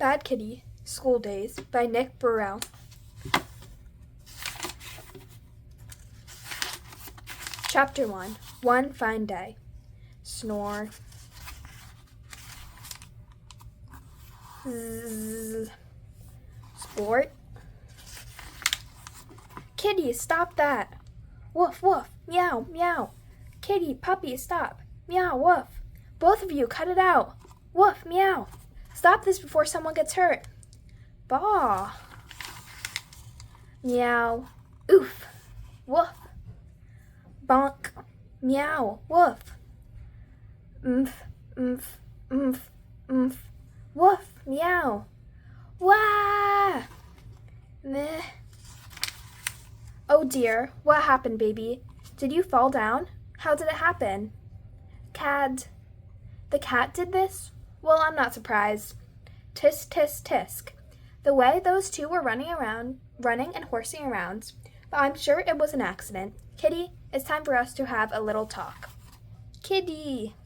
Bad Kitty, School Days by Nick Bruel. Chapter 1. One Fine Day. Snore. Zzz. Sport. Kitty, stop that. Woof, woof, meow, meow. Kitty, puppy, stop. Meow, woof. Both of you, cut it out. Woof, meow. Stop this before someone gets hurt. Baw. Meow. Oof. Woof. Bonk. Meow. Woof. Oomph. Oomph. Oomph. Oomph. Woof. Meow. Wah. Meh. Oh dear. What happened, baby? Did you fall down? How did it happen? Cad. The cat did this? Well, I'm not surprised. Tisk, tisk, tisk. The way those two were running and horsing around, but I'm sure it was an accident. Kitty, it's time for us to have a little talk. Kitty.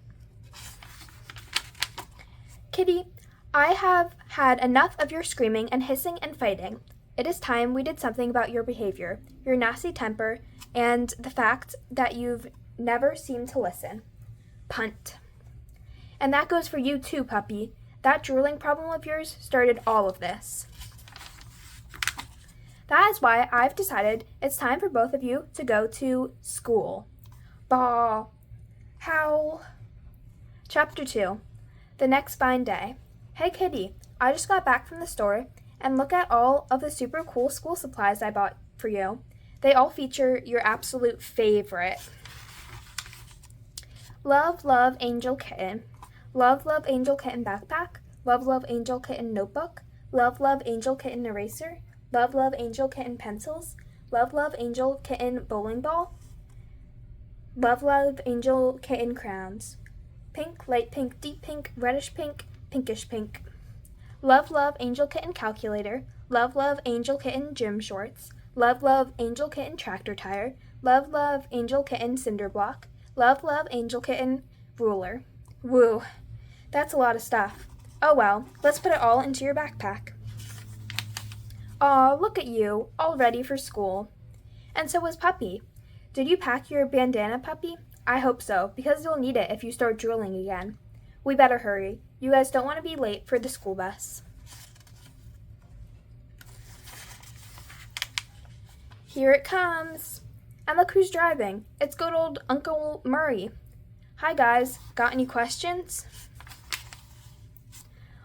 Kitty, I have had enough of your screaming and hissing and fighting. It is time we did something about your behavior, your nasty temper, and the fact that you've never seemed to listen. Punt. And that goes for you too, puppy. That drooling problem of yours started all of this. That is why I've decided it's time for both of you to go to school. Baw. Howl. Chapter 2. The Next Fine Day. Hey Kitty, I just got back from the store and look at all of the super cool school supplies I bought for you. They all feature your absolute favorite. Love, love, Angel Kitten. Love, love, Angel Kitten backpack. Love, love, Angel Kitten notebook. Love, love, Angel Kitten eraser. Love, love, Angel Kitten pencils. Love, love, Angel Kitten bowling ball. Love, love, Angel Kitten crowns. Pink, light pink, deep pink, reddish pink, pinkish pink. Love, love, Angel Kitten calculator. Love, love, Angel Kitten gym shorts. Love, love, Angel Kitten tractor tire. Love, love, Angel Kitten cinder block. Love, love, Angel Kitten ruler. Woo. That's a lot of stuff. Oh well, let's put it all into your backpack. Aw, look at you, all ready for school. And so was Puppy. Did you pack your bandana, Puppy? I hope so, because you'll need it if you start drooling again. We better hurry. You guys don't want to be late for the school bus. Here it comes. And look who's driving. It's good old Uncle Murray. Hi guys, got any questions?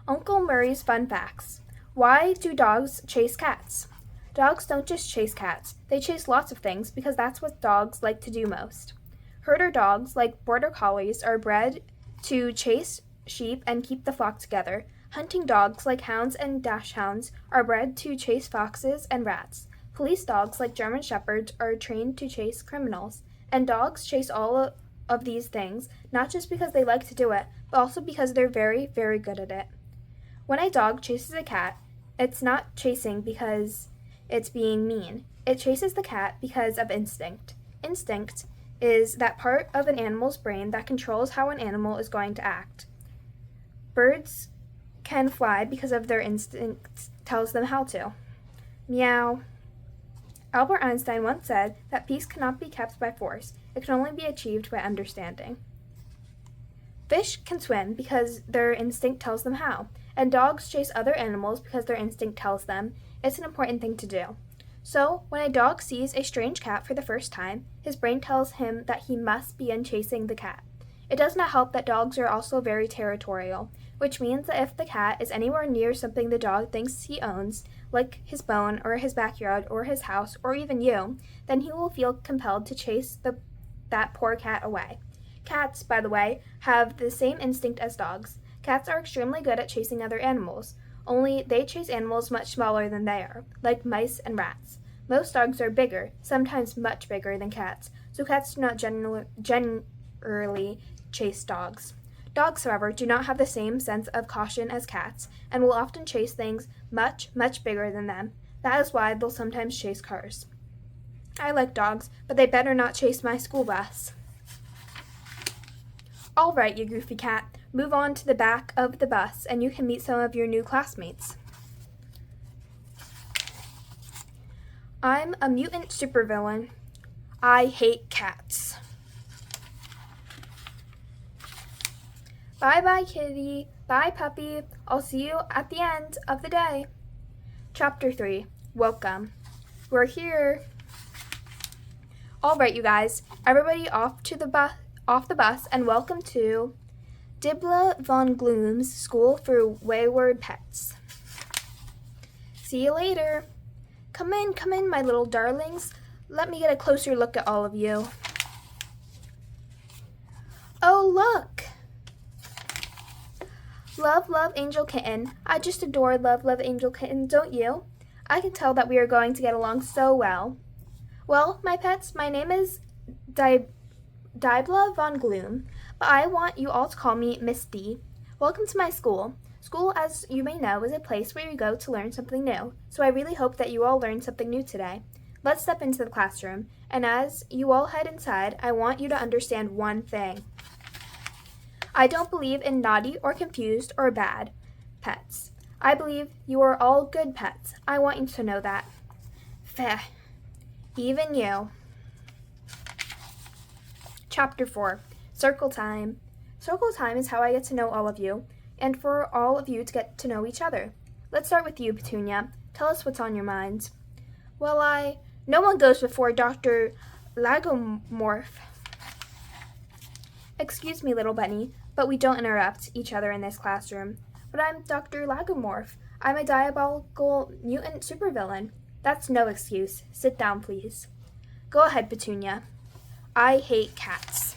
Uncle Murray's fun facts. Why do dogs chase cats? Dogs don't just chase cats. They chase lots of things because that's what dogs like to do most. Herder dogs, like border collies, are bred to chase sheep and keep the flock together. Hunting dogs, like hounds and dachshunds, are bred to chase foxes and rats. Police dogs, like German shepherds, are trained to chase criminals. And dogs chase all of these things, not just because they like to do it, but also because they're very, very good at it. When a dog chases a cat, it's not chasing because it's being mean. It chases the cat because of instinct. Instinct is that part of an animal's brain that controls how an animal is going to act. Birds can fly because of their instinct tells them how to. Meow. Albert Einstein once said that peace cannot be kept by force. It can only be achieved by understanding. Fish can swim because their instinct tells them how, and dogs chase other animals because their instinct tells them it's an important thing to do. So, when a dog sees a strange cat for the first time, his brain tells him that he must begin chasing the cat. It does not help that dogs are also very territorial, which means that if the cat is anywhere near something the dog thinks he owns, like his bone or his backyard or his house or even you, then he will feel compelled to chase that poor cat away. Cats, by the way, have the same instinct as dogs. Cats are extremely good at chasing other animals, only they chase animals much smaller than they are, like mice and rats. Most dogs are bigger, sometimes much bigger than cats, so cats do not generally chase dogs. Dogs, however, do not have the same sense of caution as cats, and will often chase things much, much bigger than them. That is why they'll sometimes chase cars. I like dogs, but they better not chase my school bus. All right, you goofy cat. Move on to the back of the bus and you can meet some of your new classmates. I'm a mutant supervillain. I hate cats. Bye-bye, kitty. Bye, puppy. I'll see you at the end of the day. Chapter 3. Welcome. We're here. All right, you guys. Everybody off the bus and welcome to Dibla von Gloom's School for Wayward Pets. See you later. Come in, my little darlings. Let me get a closer look at all of you. Oh, look. Love, Angel Kitten. I just adore Love, Angel Kitten, don't you? I can tell that we are going to get along so well. Well, my pets, my name is Dibla von Gloom, but I want you all to call me Miss D. Welcome to my school. School, as you may know, is a place where you go to learn something new, so I really hope that you all learned something new today. Let's step into the classroom, and as you all head inside, I want you to understand one thing. I don't believe in naughty or confused or bad pets. I believe you are all good pets. I want you to know that. Feh. Even you. Chapter 4. Circle Time. Circle Time is how I get to know all of you, and for all of you to get to know each other. Let's start with you, Petunia. Tell us what's on your mind. Well, no one goes before Dr. Lagomorph. Excuse me, little bunny, but we don't interrupt each other in this classroom. But I'm Dr. Lagomorph. I'm a diabolical mutant supervillain. That's no excuse. Sit down, please. Go ahead, Petunia. I hate cats.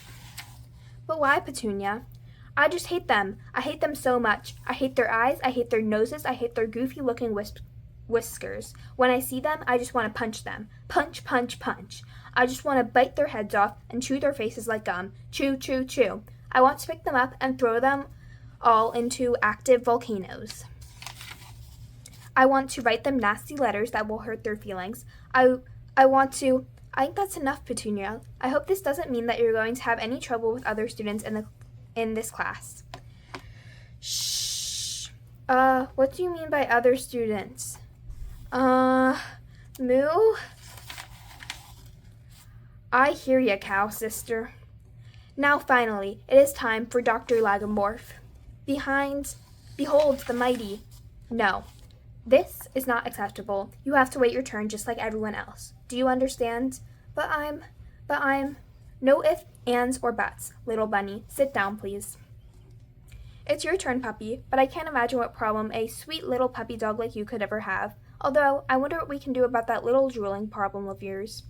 But why, Petunia? I just hate them. I hate them so much. I hate their eyes, I hate their noses, I hate their goofy-looking whiskers. When I see them, I just want to punch them. Punch, punch, punch. I just want to bite their heads off and chew their faces like gum. Chew, chew, chew. I want to pick them up and throw them all into active volcanoes. I want to write them nasty letters that will hurt their feelings. I think that's enough, Petunia. I hope this doesn't mean that you're going to have any trouble with other students in this class. Shh. What do you mean by other students? Moo? I hear ya, cow sister. Now finally, it is time for Dr. Lagomorph. Behold the mighty. No, this is not acceptable. You have to wait your turn just like everyone else. Do you understand? But I'm, no ifs, ands, or buts, little bunny. Sit down, please. It's your turn, puppy, but I can't imagine what problem a sweet little puppy dog like you could ever have. Although, I wonder what we can do about that little drooling problem of yours.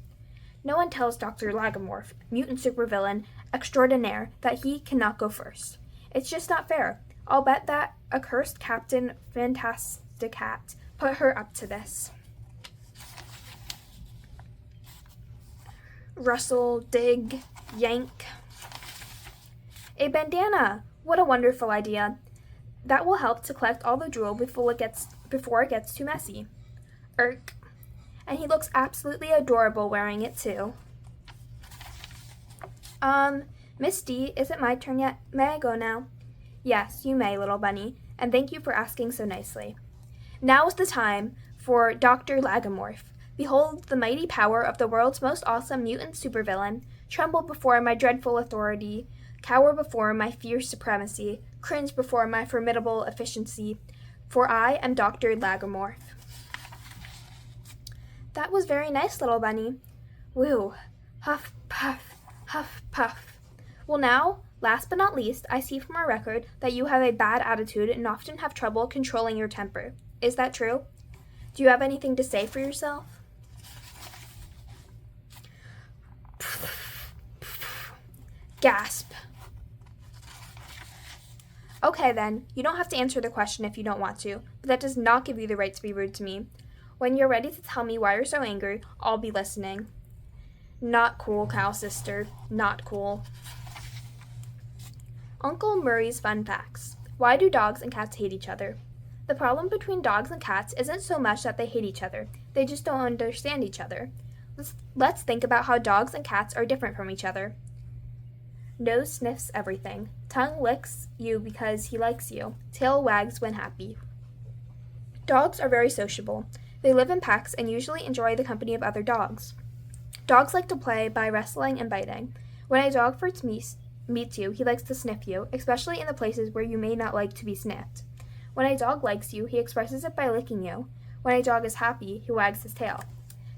No one tells Dr. Lagomorph, mutant supervillain extraordinaire, that he cannot go first. It's just not fair. I'll bet that accursed Captain Fantasticat put her up to this. Rustle, dig, yank. A bandana! What a wonderful idea. That will help to collect all the drool before it gets too messy. Irk. And he looks absolutely adorable wearing it too. Miss D, is it my turn yet? May I go now? Yes, you may, little bunny, and thank you for asking so nicely. Now is the time for Dr. Lagomorph. Behold the mighty power of the world's most awesome mutant supervillain. Tremble before my dreadful authority. Cower before my fierce supremacy. Cringe before my formidable efficiency. For I am Dr. Lagomorph. That was very nice, little bunny. Woo. Huff, puff, huff, puff. Well now, last but not least, I see from our record that you have a bad attitude and often have trouble controlling your temper. Is that true? Do you have anything to say for yourself? Gasp. Okay then, you don't have to answer the question if you don't want to, but that does not give you the right to be rude to me. When you're ready to tell me why you're so angry, I'll be listening. Not cool, cow sister. Not cool. Uncle Murray's Fun Facts. Why do dogs and cats hate each other? The problem between dogs and cats isn't so much that they hate each other. They just don't understand each other. Let's think about how dogs and cats are different from each other. Nose sniffs everything. Tongue licks you because he likes you. Tail wags when happy. Dogs are very sociable. They live in packs and usually enjoy the company of other dogs. Dogs like to play by wrestling and biting. When a dog first meets you, he likes to sniff you, especially in the places where you may not like to be sniffed. When a dog likes you, he expresses it by licking you. When a dog is happy, he wags his tail.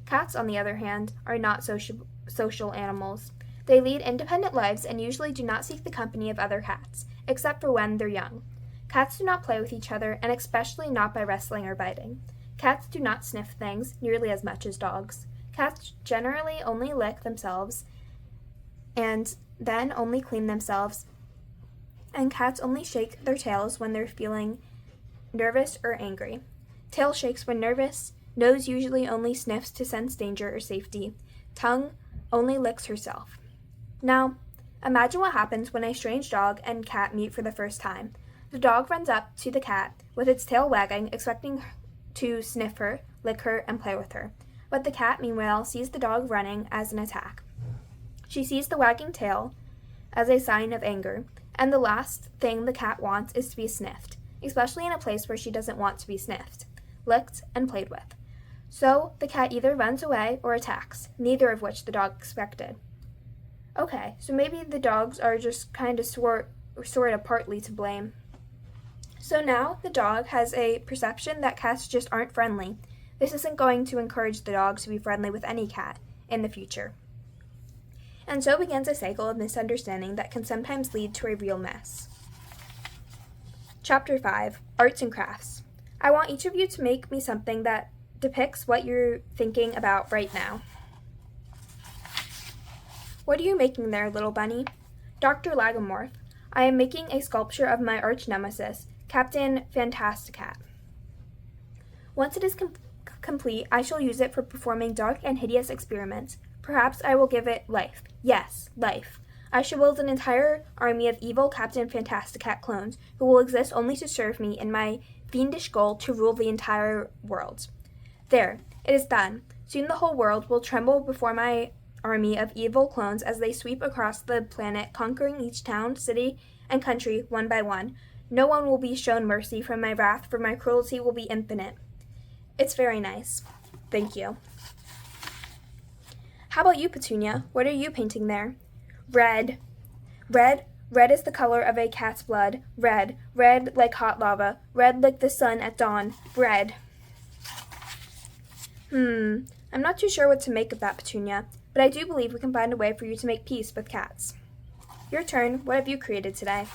Cats, on the other hand, are not social animals. They lead independent lives and usually do not seek the company of other cats, except for when they're young. Cats do not play with each other, and especially not by wrestling or biting. Cats do not sniff things nearly as much as dogs. Cats generally only lick themselves and then only clean themselves, and cats only shake their tails when they're feeling nervous or angry. Tail shakes when nervous. Nose usually only sniffs to sense danger or safety. Tongue only licks herself. Now, imagine what happens when a strange dog and cat meet for the first time. The dog runs up to the cat with its tail wagging, expecting to sniff her, lick her, and play with her. But the cat, meanwhile, sees the dog running as an attack. She sees the wagging tail as a sign of anger, and the last thing the cat wants is to be sniffed, especially in a place where she doesn't want to be sniffed, licked, and played with. So the cat either runs away or attacks, neither of which the dog expected. Okay, so maybe the dogs are just kind of sort of partly to blame. So now the dog has a perception that cats just aren't friendly. This isn't going to encourage the dog to be friendly with any cat in the future. And so begins a cycle of misunderstanding that can sometimes lead to a real mess. Chapter 5, Arts and Crafts. I want each of you to make me something that depicts what you're thinking about right now. What are you making there, little bunny? Dr. Lagomorph. I am making a sculpture of my arch nemesis, Captain Fantasticat. Once it is complete, I shall use it for performing dark and hideous experiments. Perhaps I will give it life. Yes, life. I shall build an entire army of evil Captain Fantasticat clones who will exist only to serve me in my fiendish goal to rule the entire world. There, it is done. Soon the whole world will tremble before my army of evil clones as they sweep across the planet, conquering each town, city, and country one by one. No one will be shown mercy from my wrath, for my cruelty will be infinite. It's very nice. Thank you. How about you, Petunia? What are you painting there? Red. Red? Red is the color of a cat's blood. Red. Red like hot lava. Red like the sun at dawn. Red. I'm not too sure what to make of that, Petunia, but I do believe we can find a way for you to make peace with cats. Your turn. What have you created today?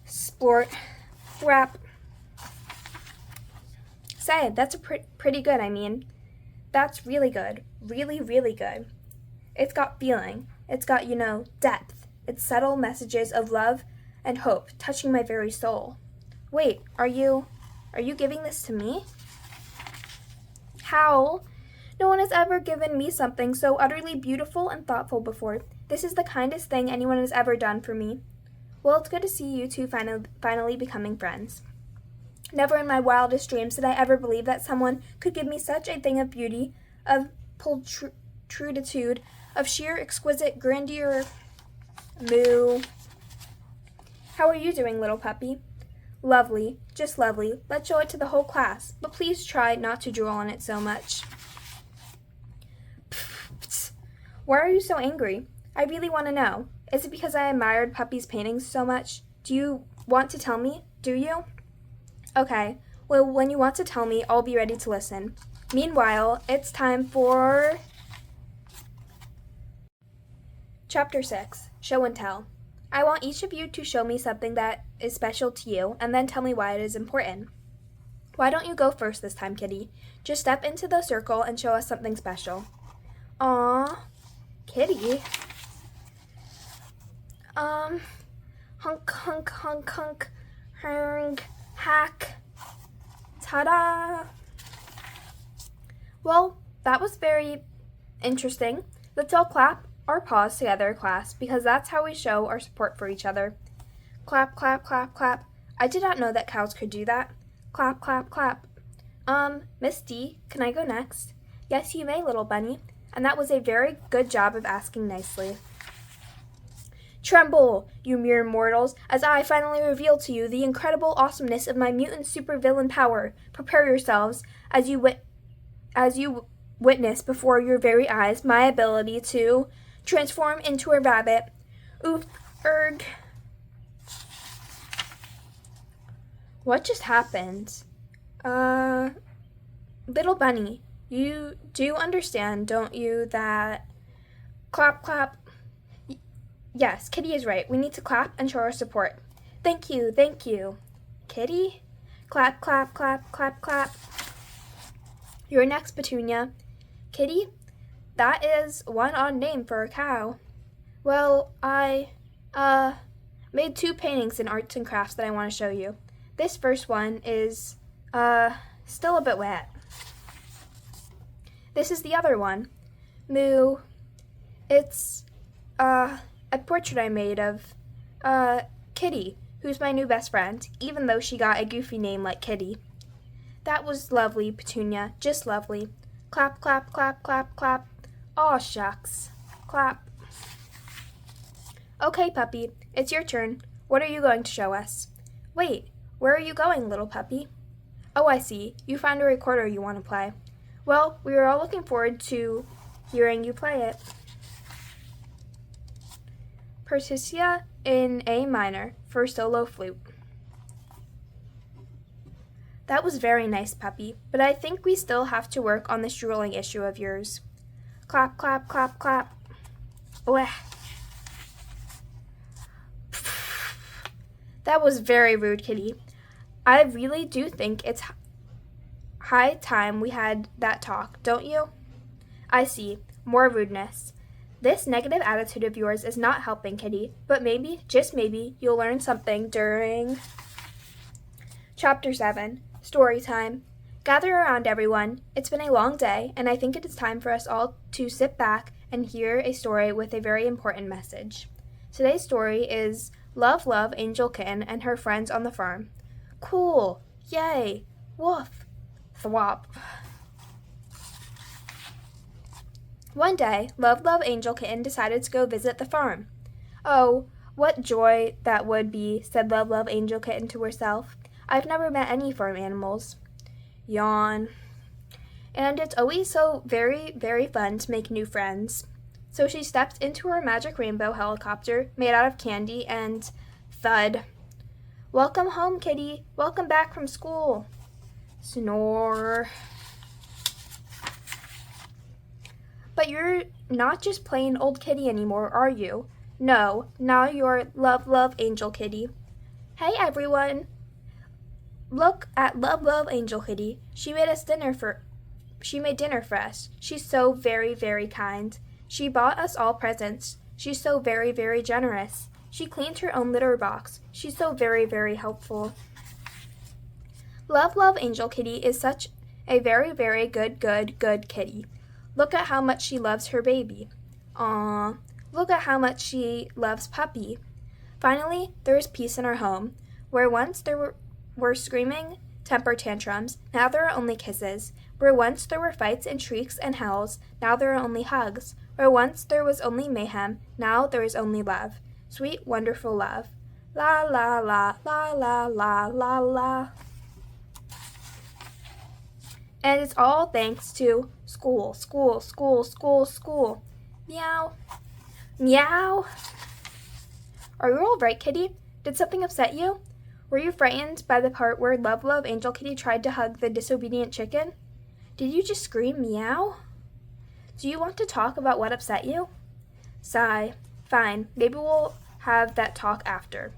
Splort. Rap. Say, that's pretty good, I mean. That's really good. Really, really good. It's got feeling. It's got, depth. It's subtle messages of love and hope, touching my very soul. Wait, are you giving this to me? How? No one has ever given me something so utterly beautiful and thoughtful before. This is the kindest thing anyone has ever done for me. Well, it's good to see you two finally becoming friends. Never in my wildest dreams did I ever believe that someone could give me such a thing of beauty, of pulchritude, of sheer exquisite grandeur. Moo. How are you doing, little puppy? Lovely, just lovely. Let's show it to the whole class, but please try not to drool on it so much. Why are you so angry? I really want to know. Is it because I admired Puppy's paintings so much? Do you want to tell me? Do you? Okay, well, when you want to tell me, I'll be ready to listen. Meanwhile, it's time for Chapter 6, Show and Tell. I want each of you to show me something that is special to you, and then tell me why it is important. Why don't you go first this time, Kitty? Just step into the circle and show us something special. Aww, Kitty. Hunk, hunk, hunk, hunk, hung, hack, ta-da! Well, that was very interesting. Let's all clap or pause together, class, because that's how we show our support for each other. Clap, clap, clap, clap. I did not know that cows could do that. Clap, clap, clap. Miss D, can I go next? Yes, you may, little bunny. And that was a very good job of asking nicely. Tremble, you mere mortals, as I finally reveal to you the incredible awesomeness of my mutant supervillain power. Prepare yourselves as you witness before your very eyes my ability to transform into a rabbit. Oof, erg. What just happened? Little bunny, you do understand, don't you, that clap, clap. Yes, Kitty is right. We need to clap and show our support. Thank you, thank you. Kitty? Clap, clap, clap, clap, clap. You're next, Petunia. Kitty? That is one odd name for a cow. Well, I, made 2 paintings in arts and crafts that I want to show you. This first one is, still a bit wet. This is the other one. Moo. It's, a portrait I made of, Kitty, who's my new best friend, even though she got a goofy name like Kitty. That was lovely, Petunia, just lovely. Clap, clap, clap, clap, clap. Aw, shucks. Clap. Okay, puppy, it's your turn. What are you going to show us? Wait, where are you going, little puppy? Oh, I see. You found a recorder you want to play. Well, we are all looking forward to hearing you play it. Partitia in A minor for solo flute. That was very nice, puppy, but I think we still have to work on this drooling issue of yours. Clap, clap, clap, clap. Bleh. That was very rude, Kitty. I really do think it's high time we had that talk, don't you? I see. More rudeness. This negative attitude of yours is not helping, Kitty, but maybe, just maybe, you'll learn something during Chapter 7, Story Time. Gather around, everyone. It's been a long day, and I think it is time for us all to sit back and hear a story with a very important message. Today's story is Love, Love, Angel Kitten and Her Friends on the Farm. Cool. Yay. Woof. Thwop. One day, Love, Love, Angel Kitten decided to go visit the farm. Oh, what joy that would be, said Love, Love, Angel Kitten to herself. I've never met any farm animals. Yawn. And it's always so very, very fun to make new friends. So she stepped into her magic rainbow helicopter made out of candy and thud. Welcome home, Kitty. Welcome back from school. Snore. But you're not just plain old Kitty anymore, are you? No, now you're Love, Love, Angel Kitty. Hey, everyone. Look at Love, Love, Angel Kitty. She made dinner for us. She's so very, very kind. She bought us all presents. She's so very, very generous. She cleaned her own litter box. She's so very, very helpful. Love, Love, Angel Kitty is such a very, very good kitty. Look at how much she loves her baby. Aww. Look at how much she loves Puppy. Finally, there is peace in our home. Where once there were screaming temper tantrums, now there are only kisses. Where once there were fights and shrieks and howls, now there are only hugs. Where once there was only mayhem, now there is only love. Sweet, wonderful love. La la la la la la la la. And it's all thanks to school, school, school, school, school. Meow. Meow. Are you all right, Kitty? Did something upset you? Were you frightened by the part where Love, Love, Angel Kitty tried to hug the disobedient chicken? Did you just scream meow? Do you want to talk about what upset you? Sigh. Fine, maybe we'll have that talk after.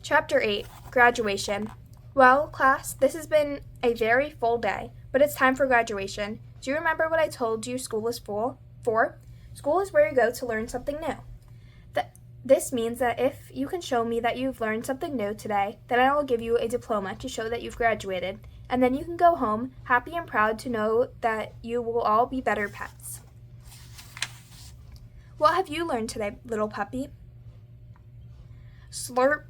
Chapter 8, Graduation. Well, class, this has been a very full day, but it's time for graduation. Do you remember what I told you school is for? School is where you go to learn something new. This means that if you can show me that you've learned something new today, then I will give you a diploma to show that you've graduated, and then you can go home happy and proud to know that you will all be better pets. What have you learned today, little puppy? Slurp.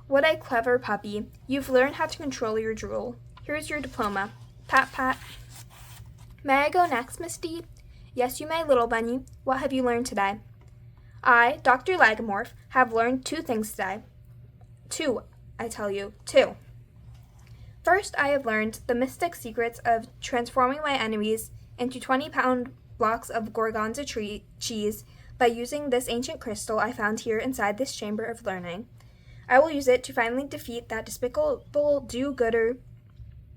What a clever puppy. You've learned how to control your drool. Here's your diploma. Pat, pat. May I go next, Miss D? Yes, you may, little bunny. What have you learned today? I, Dr. Lagomorph, have learned 2 things today. 2, I tell you, 2. First, I have learned the mystic secrets of transforming my enemies into 20-pound blocks of gorgonzola cheese by using this ancient crystal I found here inside this chamber of learning. I will use it to finally defeat that despicable do-gooder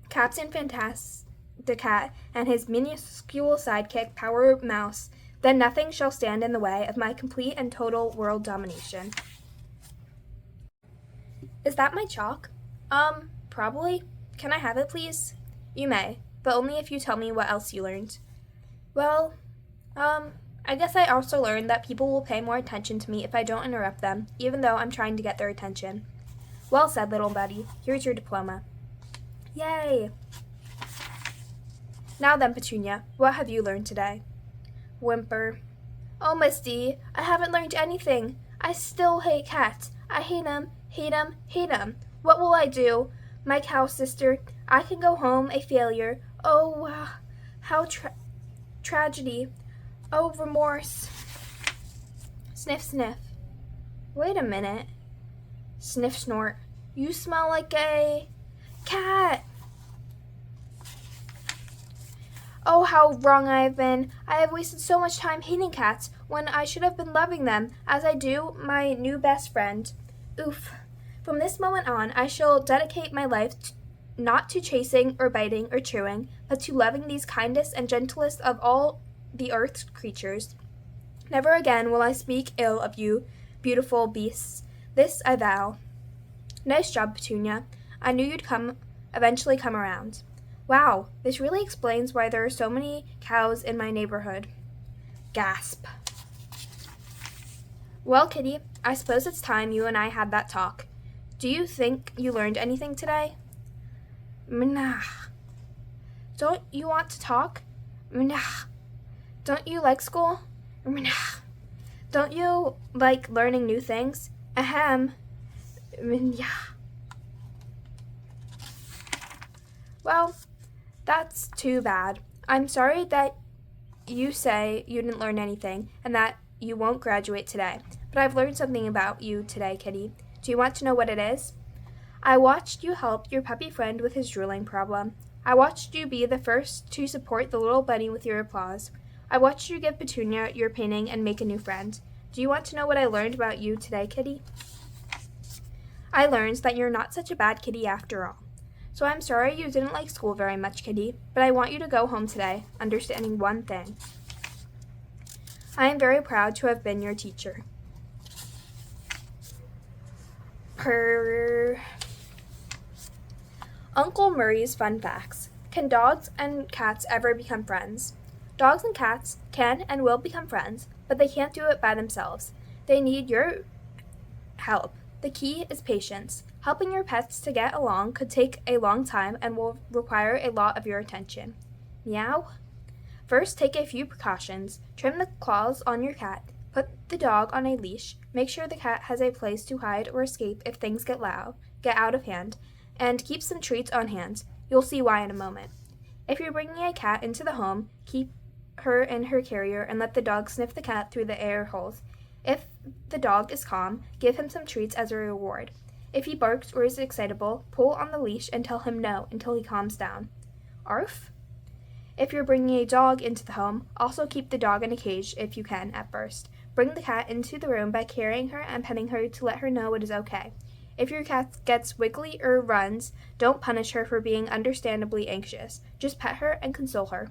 Captain Fantasticat and his minuscule sidekick, Power Mouse. Then nothing shall stand in the way of my complete and total world domination. Is that my chalk? Probably. Can I have it, please? You may, but only if you tell me what else you learned. Well, I guess I also learned that people will pay more attention to me if I don't interrupt them, even though I'm trying to get their attention. Well said, little buddy. Here's your diploma. Yay! Now then, Petunia, what have you learned today? Whimper. Oh, Miss D, I haven't learned anything. I still hate cats. I hate 'em, hate 'em, hate 'em. What will I do? My cow sister, I can go home a failure. Oh, how tragedy. Oh, remorse. Sniff, sniff. Wait a minute. Sniff, snort. You smell like a cat. Oh, how wrong I have been. I have wasted so much time hating cats when I should have been loving them, as I do my new best friend. Oof. From this moment on, I shall dedicate my life not to chasing or biting or chewing, but to loving these kindest and gentlest of all the earth's creatures. Never again will I speak ill of you, beautiful beasts. This I vow. Nice job, Petunia. I knew you'd eventually come around. Wow, this really explains why there are so many cows in my neighborhood. Gasp. Well, Kitty, I suppose it's time you and I had that talk. Do you think you learned anything today? Mnah. Don't you want to talk? Mnah. Don't you like school? Mnah. Don't you like learning new things? Ahem. Mnah. Well, that's too bad. I'm sorry that you say you didn't learn anything and that you won't graduate today, but I've learned something about you today, Kitty. Do you want to know what it is? I watched you help your puppy friend with his drooling problem. I watched you be the first to support the little bunny with your applause. I watched you give Petunia your painting and make a new friend. Do you want to know what I learned about you today, Kitty? I learned that you're not such a bad kitty after all. So I'm sorry you didn't like school very much, Kitty, but I want you to go home today, understanding one thing. I am very proud to have been your teacher. Purr. Uncle Murray's Fun Facts. Can dogs and cats ever become friends? Dogs and cats can and will become friends, but they can't do it by themselves. They need your help. The key is patience. Helping your pets to get along could take a long time and will require a lot of your attention. Meow? First, take a few precautions. Trim the claws on your cat. Put the dog on a leash. Make sure the cat has a place to hide or escape if things get out of hand. And keep some treats on hand. You'll see why in a moment. If you're bringing a cat into the home, keep her in her carrier and let the dog sniff the cat through the air holes. If the dog is calm, give him some treats as a reward. If he barks or is excitable, pull on the leash and tell him no until he calms down. Arf? If you're bringing a dog into the home, also keep the dog in a cage if you can at first. Bring the cat into the room by carrying her and petting her to let her know it is okay. If your cat gets wiggly or runs, don't punish her for being understandably anxious. Just pet her and console her.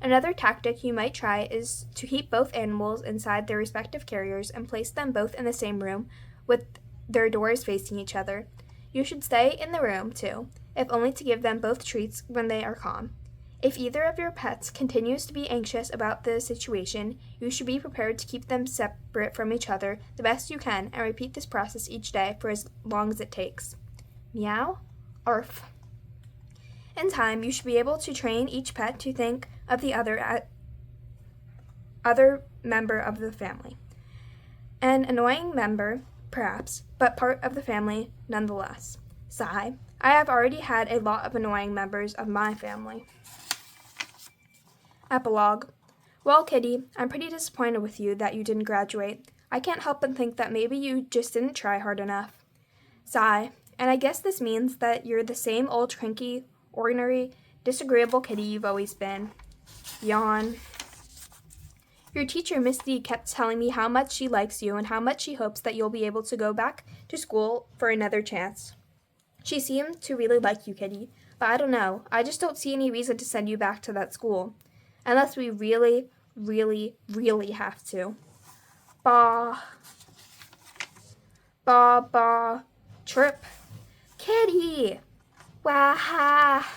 Another tactic you might try is to keep both animals inside their respective carriers and place them both in the same room with their doors facing each other. You should stay in the room, too, if only to give them both treats when they are calm. If either of your pets continues to be anxious about the situation, you should be prepared to keep them separate from each other the best you can and repeat this process each day for as long as it takes. Meow? Arf. In time, you should be able to train each pet to think of the other member of the family. An annoying member, perhaps, but part of the family nonetheless. Sigh. I have already had a lot of annoying members of my family. Epilogue. Well, Kitty, I'm pretty disappointed with you that you didn't graduate. I can't help but think that maybe you just didn't try hard enough. Sigh. And I guess this means that you're the same old cranky, ordinary, disagreeable kitty you've always been. Yawn. Your teacher, Miss D, kept telling me how much she likes you and how much she hopes that you'll be able to go back to school for another chance. She seemed to really like you, Kitty, but I don't know. I just don't see any reason to send you back to that school. Unless we really, really, really have to. Bah. Bah, bah. Chirp. Kitty! Wah-ha!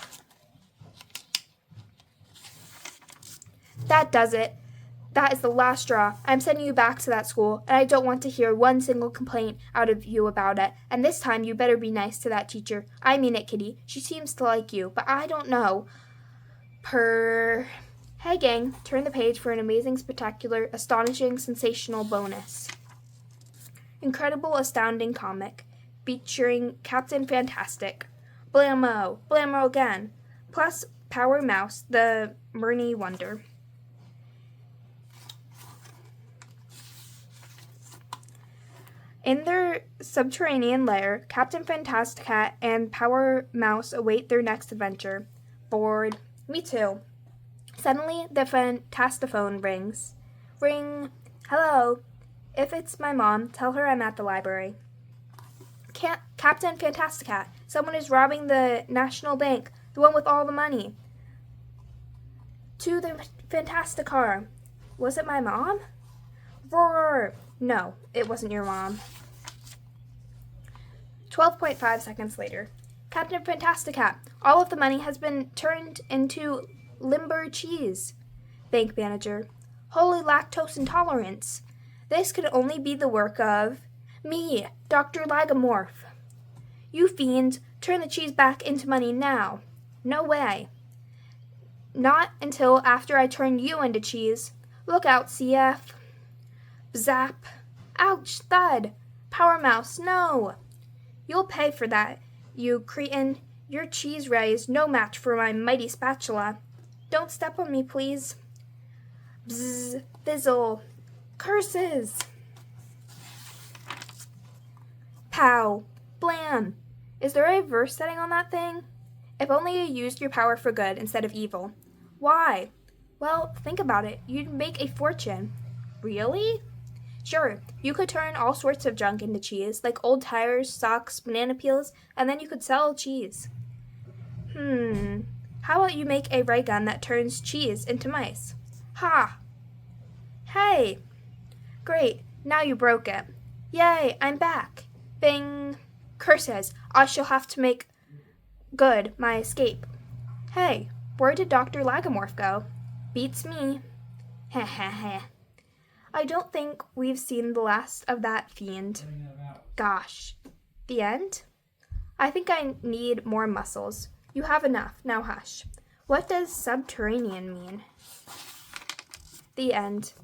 That does it. That is the last straw. I'm sending you back to that school, and I don't want to hear one single complaint out of you about it. And this time you better be nice to that teacher. I mean it, Kitty. She seems to like you, but I don't know. Hey, gang. Turn the page for an amazing, spectacular, astonishing, sensational bonus. Incredible, astounding comic. Featuring Captain Fantastic. Blammo. Blammo again. Plus Power Mouse, the Murney Wonder. In their subterranean lair, Captain Fantastic and Power Mouse await their next adventure. Bored. Me too. Suddenly, the Fantastophone rings. Ring. Hello. If it's my mom, tell her I'm at the library. Captain Fantasticat, someone is robbing the National Bank, the one with all the money. To the Fantasticar. Was it my mom? Roar! No, it wasn't your mom. 12.5 seconds later. Captain Fantasticat, all of the money has been turned into limber cheese. Bank manager. Holy lactose intolerance. This could only be the work of me, Dr. Lagomorph. You fiends, turn the cheese back into money now. No way. Not until after I turn you into cheese. Look out, CF. Bzap. Ouch, thud. Power Mouse, no. You'll pay for that, you cretin. Your cheese ray is no match for my mighty spatula. Don't step on me, please. Bzz, fizzle. Curses. Pow. Blam. Is there a verse setting on that thing? If only you used your power for good instead of evil. Why? Well, think about it. You'd make a fortune. Really? Sure, you could turn all sorts of junk into cheese, like old tires, socks, banana peels, and then you could sell cheese. How about you make a ray gun that turns cheese into mice? Ha! Hey! Great, now you broke it. Yay, I'm back. Bing. Curses, I shall have to make good my escape. Hey, where did Dr. Lagomorph go? Beats me. Heh heh heh. I don't think we've seen the last of that fiend. Gosh. The end? I think I need more muscles. You have enough. Now hush. What does subterranean mean? The end.